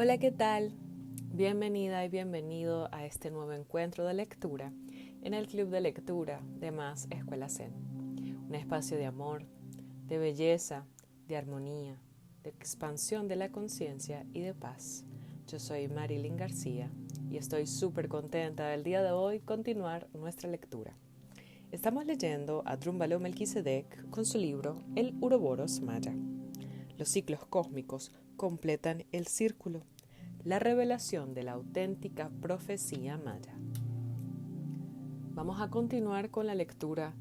Hola, ¿qué tal? Bienvenida y bienvenido a este nuevo encuentro de lectura en el Club de Lectura de Más Escuela Zen. Un espacio de amor, de belleza, de armonía, de expansión de la conciencia y de paz. Yo soy Marilyn García y estoy súper contenta del día de hoy continuar nuestra lectura. Estamos leyendo a Drunvalo Melquisedec con su libro El Uroboros Maya. Los ciclos cósmicos completan el círculo, la revelación de la auténtica profecía maya. Vamos a continuar con la lectura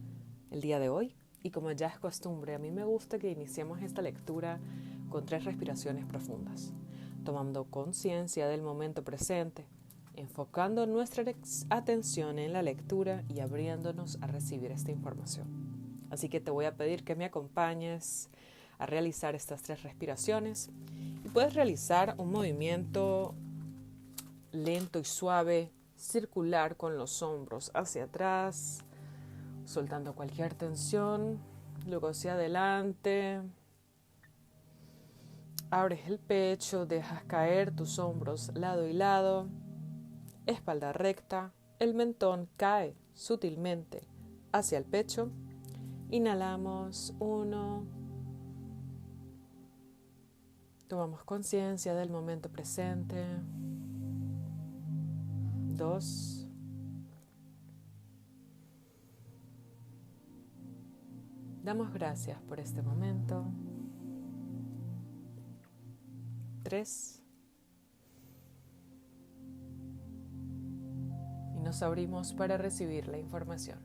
el día de hoy y como ya es costumbre, a mí me gusta que iniciemos esta lectura con 3 respiraciones profundas, tomando conciencia del momento presente, enfocando nuestra atención en la lectura y abriéndonos a recibir esta información. Así que te voy a pedir que me acompañes a realizar estas 3 respiraciones y puedes realizar un movimiento lento y suave, circular con los hombros hacia atrás, soltando cualquier tensión, luego hacia adelante. Abres el pecho, dejas caer tus hombros lado y lado, espalda recta, el mentón cae sutilmente hacia el pecho. Inhalamos 1. Tomamos conciencia del momento presente. 2. Damos gracias por este momento. 3. Y nos abrimos para recibir la información.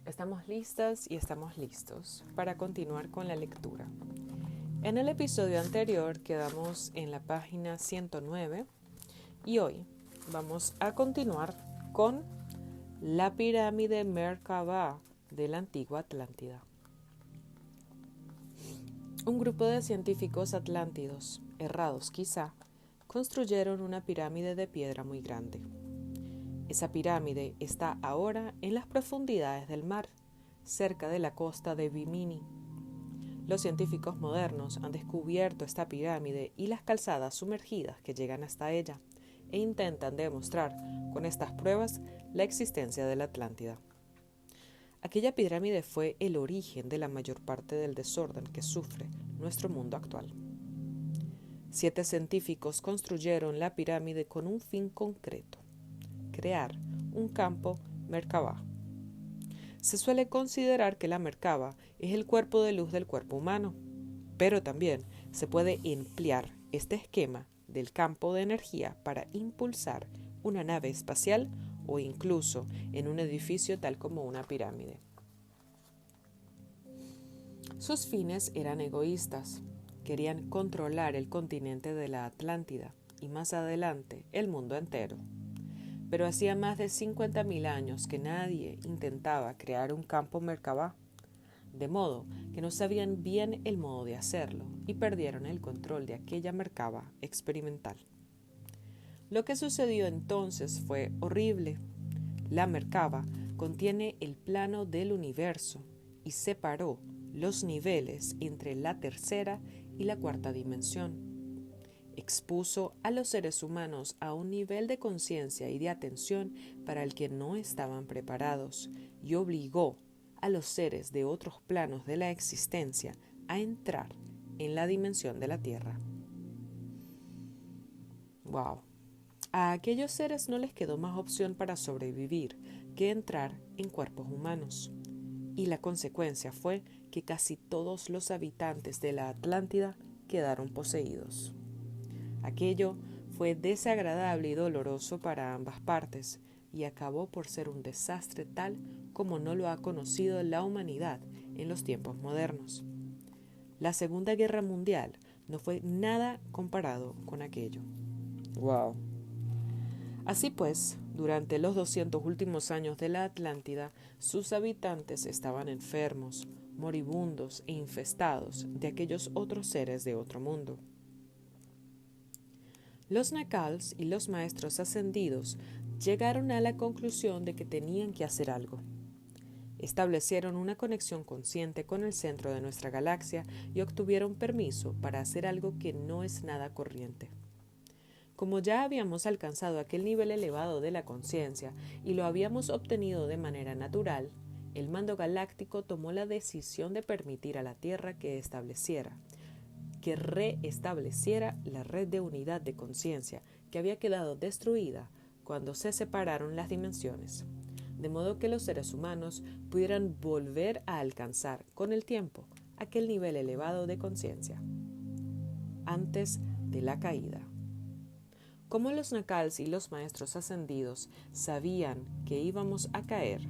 Estamos listas y estamos listos para continuar con la lectura. En el episodio anterior quedamos en la página 109 y hoy vamos a continuar con la pirámide Merkabah de la antigua Atlántida. Un grupo de científicos atlántidos, errados quizá, construyeron una pirámide de piedra muy grande. Esa pirámide está ahora en las profundidades del mar, cerca de la costa de Bimini. Los científicos modernos han descubierto esta pirámide y las calzadas sumergidas que llegan hasta ella e intentan demostrar con estas pruebas la existencia de la Atlántida. Aquella pirámide fue el origen de la mayor parte del desorden que sufre nuestro mundo actual. 7 científicos construyeron la pirámide con un fin concreto: crear un campo Merkabah. Se suele considerar que la Merkabah es el cuerpo de luz del cuerpo humano, pero también se puede emplear este esquema del campo de energía para impulsar una nave espacial o incluso en un edificio tal como una pirámide. Sus fines eran egoístas. Querían controlar el continente de la Atlántida y más adelante el mundo entero. Pero hacía más de 50.000 años que nadie intentaba crear un campo Merkabah, de modo que no sabían bien el modo de hacerlo y perdieron el control de aquella Merkabah experimental. Lo que sucedió entonces fue horrible. La Merkabah contiene el plano del universo y separó los niveles entre la tercera y la cuarta dimensión. Expuso a los seres humanos a un nivel de conciencia y de atención para el que no estaban preparados y obligó a los seres de otros planos de la existencia a entrar en la dimensión de la Tierra. ¡Wow! A aquellos seres no les quedó más opción para sobrevivir que entrar en cuerpos humanos. Y la consecuencia fue que casi todos los habitantes de la Atlántida quedaron poseídos. Aquello fue desagradable y doloroso para ambas partes y acabó por ser un desastre tal como no lo ha conocido la humanidad en los tiempos modernos. La Segunda Guerra Mundial no fue nada comparado con aquello. ¡Wow! Así pues, durante los 200 últimos años de la Atlántida, sus habitantes estaban enfermos, moribundos e infestados de aquellos otros seres de otro mundo. Los Nacals y los maestros ascendidos llegaron a la conclusión de que tenían que hacer algo. Establecieron una conexión consciente con el centro de nuestra galaxia y obtuvieron permiso para hacer algo que no es nada corriente. Como ya habíamos alcanzado aquel nivel elevado de la conciencia y lo habíamos obtenido de manera natural, el mando galáctico tomó la decisión de permitir a la Tierra que reestableciera la red de unidad de conciencia que había quedado destruida cuando se separaron las dimensiones, de modo que los seres humanos pudieran volver a alcanzar con el tiempo aquel nivel elevado de conciencia antes de la caída. Como los Nacals y los maestros ascendidos sabían que íbamos a caer,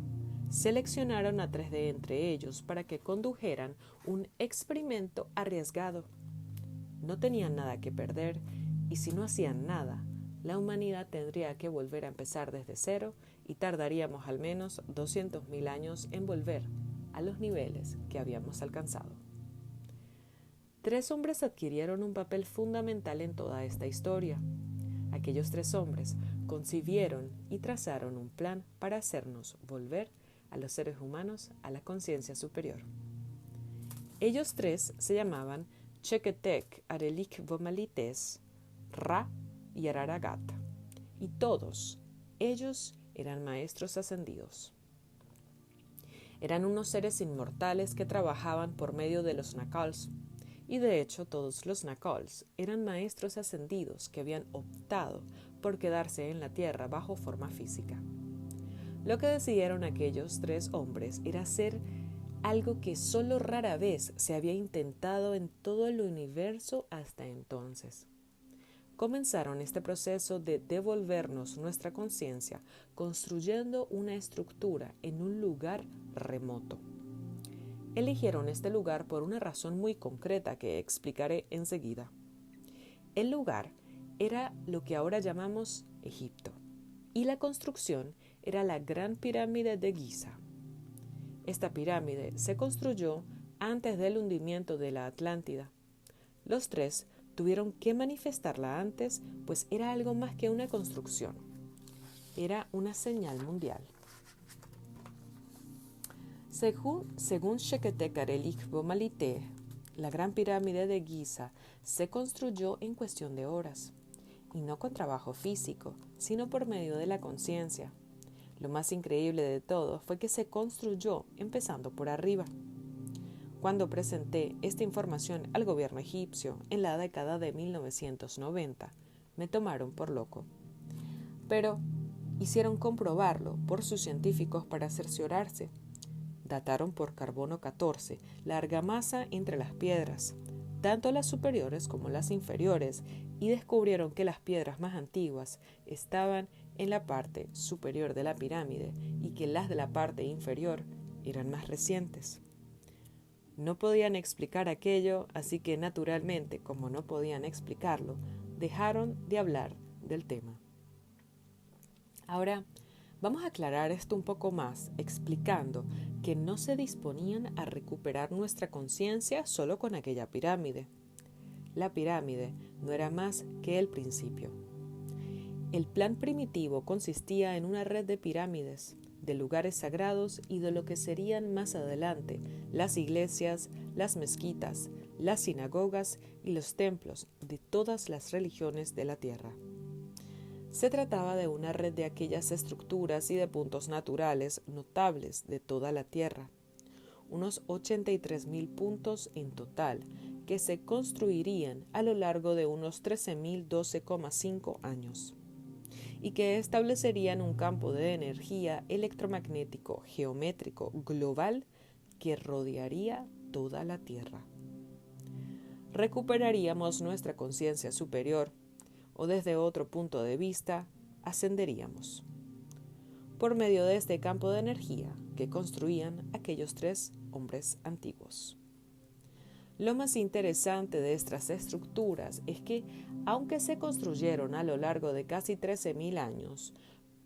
seleccionaron a 3 de entre ellos para que condujeran un experimento arriesgado. No tenían nada que perder y si no hacían nada, la humanidad tendría que volver a empezar desde cero y tardaríamos al menos 200.000 años en volver a los niveles que habíamos alcanzado. 3 hombres adquirieron un papel fundamental en toda esta historia. Aquellos 3 hombres concibieron y trazaron un plan para hacernos volver a los seres humanos a la conciencia superior. Ellos 3 se llamaban Chequetec, Arelik Vomalites, Ra y Araragat, y todos ellos eran maestros ascendidos. Eran unos seres inmortales que trabajaban por medio de los Nacals, y de hecho todos los Nacals eran maestros ascendidos que habían optado por quedarse en la tierra bajo forma física. Lo que decidieron aquellos 3 hombres era hacer algo que solo rara vez se había intentado en todo el universo hasta entonces. Comenzaron este proceso de devolvernos nuestra conciencia construyendo una estructura en un lugar remoto. Eligieron este lugar por una razón muy concreta que explicaré enseguida. El lugar era lo que ahora llamamos Egipto, y la construcción era la Gran Pirámide de Giza. Esta pirámide se construyó antes del hundimiento de la Atlántida. Los 3 tuvieron que manifestarla antes, pues era algo más que una construcción. Era una señal mundial. Según Chequetec Arelik Vomalité, la Gran Pirámide de Giza se construyó en cuestión de horas, y no con trabajo físico, sino por medio de la conciencia. Lo más increíble de todo fue que se construyó empezando por arriba. Cuando presenté esta información al gobierno egipcio en la década de 1990, me tomaron por loco. Pero hicieron comprobarlo por sus científicos para cerciorarse. Dataron por carbono 14 la argamasa entre las piedras, tanto las superiores como las inferiores, y descubrieron que las piedras más antiguas estaban en la parte superior de la pirámide y que las de la parte inferior eran más recientes. No podían explicar aquello, así que naturalmente, como no podían explicarlo, dejaron de hablar del tema. Ahora, vamos a aclarar esto un poco más, explicando que no se disponían a recuperar nuestra conciencia solo con aquella pirámide. La pirámide no era más que el principio. El plan primitivo consistía en una red de pirámides, de lugares sagrados y de lo que serían más adelante las iglesias, las mezquitas, las sinagogas y los templos de todas las religiones de la tierra. Se trataba de una red de aquellas estructuras y de puntos naturales notables de toda la tierra, unos 83.000 puntos en total, que se construirían a lo largo de unos 13.012,5 años, y que establecerían un campo de energía electromagnético geométrico global que rodearía toda la Tierra. Recuperaríamos nuestra conciencia superior, o desde otro punto de vista, ascenderíamos, por medio de este campo de energía que construían aquellos 3 hombres antiguos. Lo más interesante de estas estructuras es que, aunque se construyeron a lo largo de casi 13.000 años,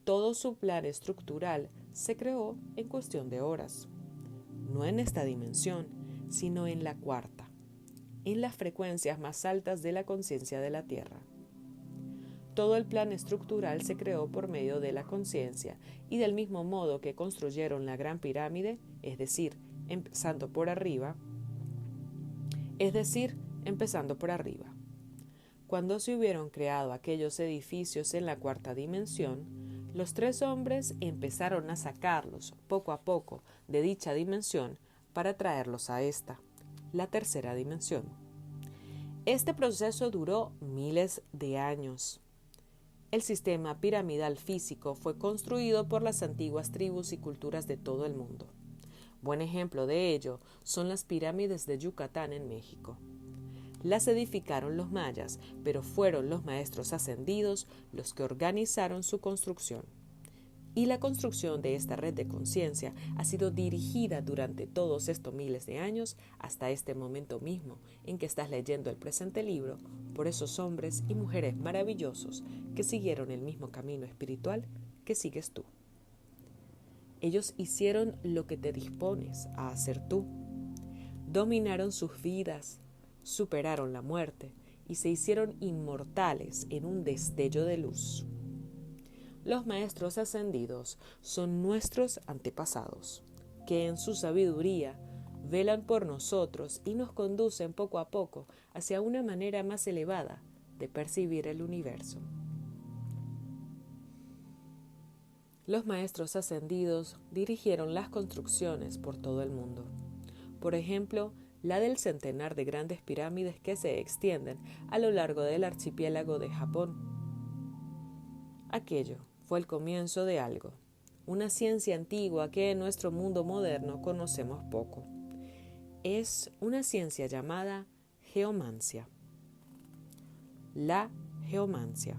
todo su plan estructural se creó en cuestión de horas. No en esta dimensión, sino en la cuarta, en las frecuencias más altas de la conciencia de la Tierra. Todo el plan estructural se creó por medio de la conciencia y del mismo modo que construyeron la Gran Pirámide, es decir, empezando por arriba. Cuando se hubieron creado aquellos edificios en la cuarta dimensión, los 3 hombres empezaron a sacarlos poco a poco de dicha dimensión para traerlos a esta, la tercera dimensión. Este proceso duró miles de años. El sistema piramidal físico fue construido por las antiguas tribus y culturas de todo el mundo. Buen ejemplo de ello son las pirámides de Yucatán en México. Las edificaron los mayas, pero fueron los maestros ascendidos los que organizaron su construcción. Y la construcción de esta red de conciencia ha sido dirigida durante todos estos miles de años hasta este momento mismo en que estás leyendo el presente libro por esos hombres y mujeres maravillosos que siguieron el mismo camino espiritual que sigues tú. Ellos hicieron lo que te dispones a hacer tú. Dominaron sus vidas, superaron la muerte y se hicieron inmortales en un destello de luz. Los maestros ascendidos son nuestros antepasados, que en su sabiduría velan por nosotros y nos conducen poco a poco hacia una manera más elevada de percibir el universo. Los maestros ascendidos dirigieron las construcciones por todo el mundo. Por ejemplo, la del centenar de grandes pirámides que se extienden a lo largo del archipiélago de Japón. Aquello fue el comienzo de algo, una ciencia antigua que en nuestro mundo moderno conocemos poco. Es una ciencia llamada geomancia. La geomancia.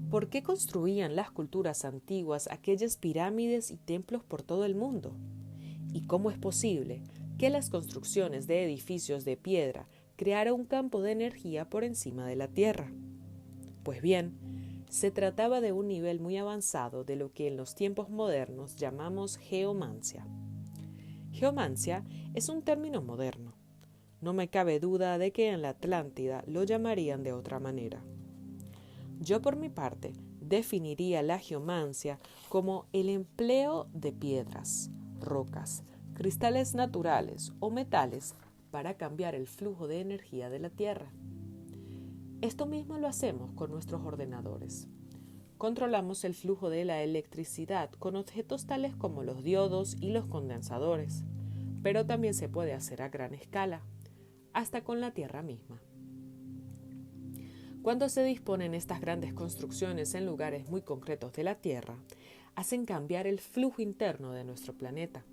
¿Por qué construían las culturas antiguas aquellas pirámides y templos por todo el mundo? ¿Y cómo es posible que las construcciones de edificios de piedra crearan un campo de energía por encima de la tierra? Pues bien, se trataba de un nivel muy avanzado de lo que en los tiempos modernos llamamos geomancia. Geomancia es un término moderno. No me cabe duda de que en la Atlántida lo llamarían de otra manera. Yo por mi parte definiría la geomancia como el empleo de piedras, rocas, cristales naturales o metales para cambiar el flujo de energía de la Tierra. Esto mismo lo hacemos con nuestros ordenadores. Controlamos el flujo de la electricidad con objetos tales como los diodos y los condensadores, pero también se puede hacer a gran escala, hasta con la Tierra misma. Cuando se disponen estas grandes construcciones en lugares muy concretos de la Tierra, hacen cambiar el flujo interno de nuestro planeta.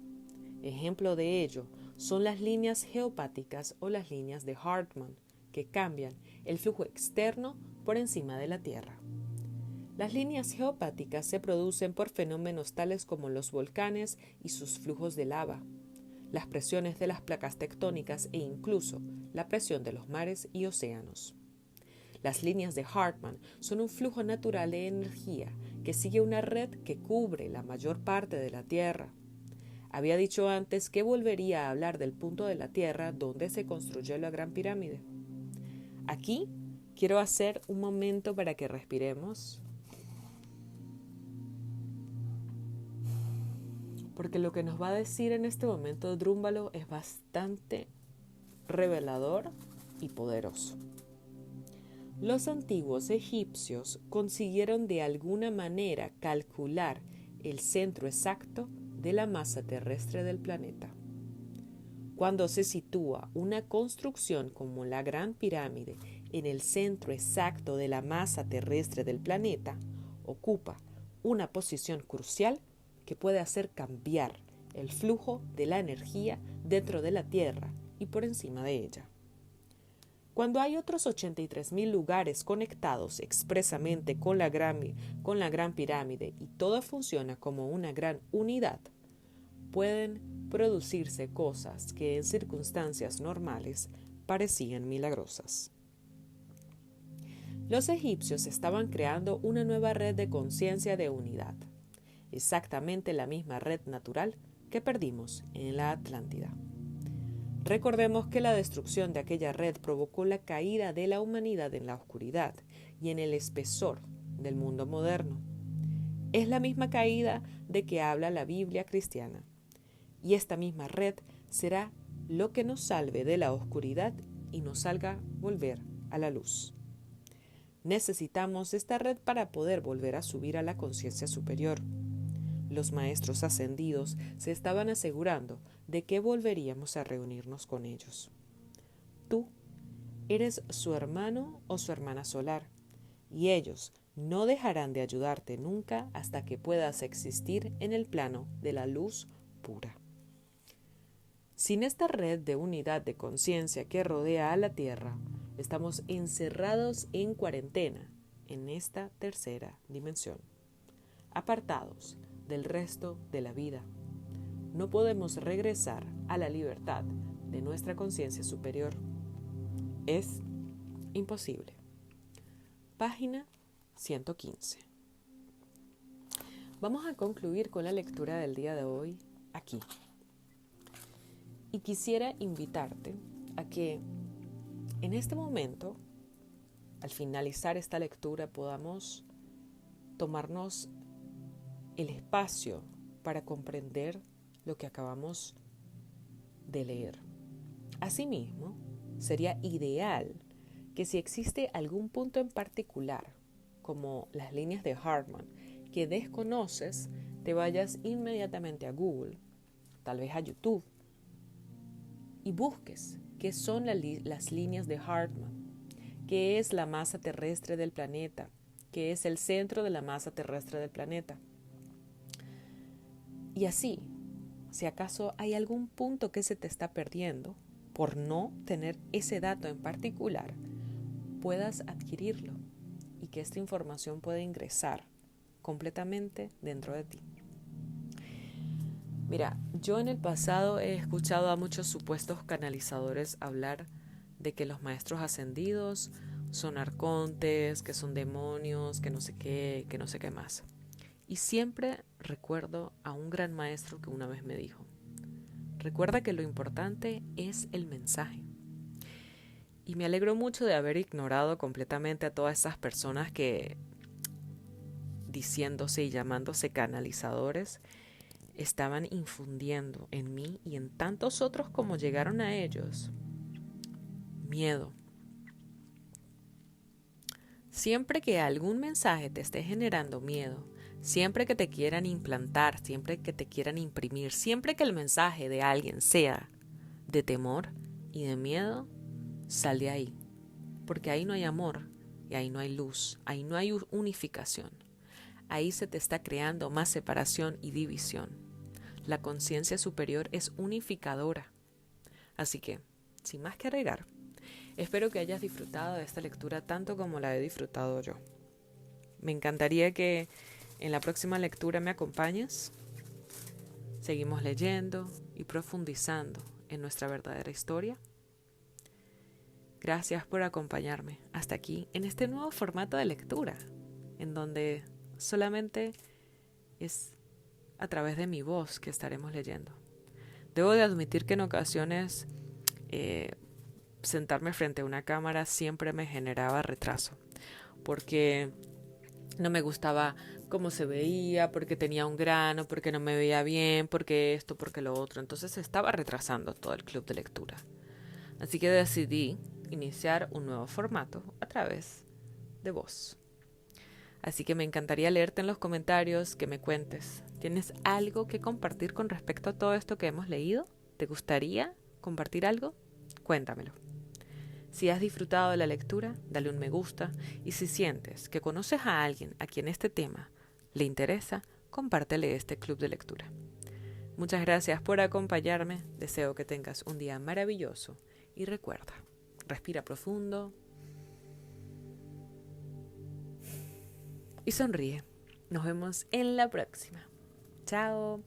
Ejemplo de ello son las líneas geopáticas o las líneas de Hartmann, que cambian el flujo externo por encima de la Tierra. Las líneas geopáticas se producen por fenómenos tales como los volcanes y sus flujos de lava, las presiones de las placas tectónicas e incluso la presión de los mares y océanos. Las líneas de Hartmann son un flujo natural de energía que sigue una red que cubre la mayor parte de la Tierra. Había dicho antes que volvería a hablar del punto de la Tierra donde se construyó la Gran Pirámide. Aquí quiero hacer un momento para que respiremos, porque lo que nos va a decir en este momento Drúmbalo es bastante revelador y poderoso. Los antiguos egipcios consiguieron de alguna manera calcular el centro exacto de la masa terrestre del planeta. Cuando se sitúa una construcción como la Gran Pirámide en el centro exacto de la masa terrestre del planeta, ocupa una posición crucial que puede hacer cambiar el flujo de la energía dentro de la Tierra y por encima de ella. Cuando hay otros 83.000 lugares conectados expresamente con la Gran Pirámide y todo funciona como una gran unidad, pueden producirse cosas que en circunstancias normales parecían milagrosas. Los egipcios estaban creando una nueva red de conciencia de unidad, exactamente la misma red natural que perdimos en la Atlántida. Recordemos que la destrucción de aquella red provocó la caída de la humanidad en la oscuridad y en el espesor del mundo moderno. Es la misma caída de que habla la Biblia cristiana. Y esta misma red será lo que nos salve de la oscuridad y nos haga volver a la luz. Necesitamos esta red para poder volver a subir a la conciencia superior. Los maestros ascendidos se estaban asegurando de que volveríamos a reunirnos con ellos. Tú eres su hermano o su hermana solar, y ellos no dejarán de ayudarte nunca hasta que puedas existir en el plano de la luz pura. Sin esta red de unidad de conciencia que rodea a la Tierra, estamos encerrados en cuarentena en esta tercera dimensión, apartados del resto de la vida. No podemos regresar a la libertad de nuestra conciencia superior. Es imposible. Página 115. Vamos a concluir con la lectura del día de hoy aquí. Y quisiera invitarte a que en este momento, al finalizar esta lectura, podamos tomarnos el espacio para comprender lo que acabamos de leer. Asimismo, sería ideal que si existe algún punto en particular, como las líneas de Hartman, que desconoces, te vayas inmediatamente a Google, tal vez a YouTube, y busques qué son las líneas de Hartman, qué es la masa terrestre del planeta, qué es el centro de la masa terrestre del planeta. Y así, si acaso hay algún punto que se te está perdiendo por no tener ese dato en particular, puedas adquirirlo y que esta información pueda ingresar completamente dentro de ti. Mira, yo en el pasado he escuchado a muchos supuestos canalizadores hablar de que los maestros ascendidos son arcontes, que son demonios, que no sé qué más. Y siempre recuerdo a un gran maestro que una vez me dijo: recuerda que lo importante es el mensaje. Y me alegro mucho de haber ignorado completamente a todas esas personas que, diciéndose y llamándose canalizadores, estaban infundiendo en mí y en tantos otros como llegaron a ellos miedo. Siempre que algún mensaje te esté generando miedo, siempre que te quieran implantar, siempre que te quieran imprimir, siempre que el mensaje de alguien sea de temor y de miedo, sal de ahí, porque ahí no hay amor y ahí no hay luz, ahí no hay unificación. Ahí se te está creando más separación y división. La conciencia superior es unificadora. Así que, sin más que agregar, espero que hayas disfrutado de esta lectura tanto como la he disfrutado yo. Me encantaría que en la próxima lectura me acompañes. Seguimos leyendo y profundizando en nuestra verdadera historia. Gracias por acompañarme hasta aquí en este nuevo formato de lectura, en donde solamente es a través de mi voz que estaremos leyendo. Debo de admitir que en ocasiones sentarme frente a una cámara siempre me generaba retraso, porque no me gustaba cómo se veía, porque tenía un grano, porque no me veía bien, porque esto, porque lo otro. Entonces estaba retrasando todo el club de lectura. Así que decidí iniciar un nuevo formato a través de voz. Así que me encantaría leerte en los comentarios, que me cuentes. ¿Tienes algo que compartir con respecto a todo esto que hemos leído? ¿Te gustaría compartir algo? Cuéntamelo. Si has disfrutado de la lectura, dale un me gusta, y si sientes que conoces a alguien a quien este tema le interesa, compártele este club de lectura. Muchas gracias por acompañarme, deseo que tengas un día maravilloso y recuerda, respira profundo y sonríe. Nos vemos en la próxima. Chao.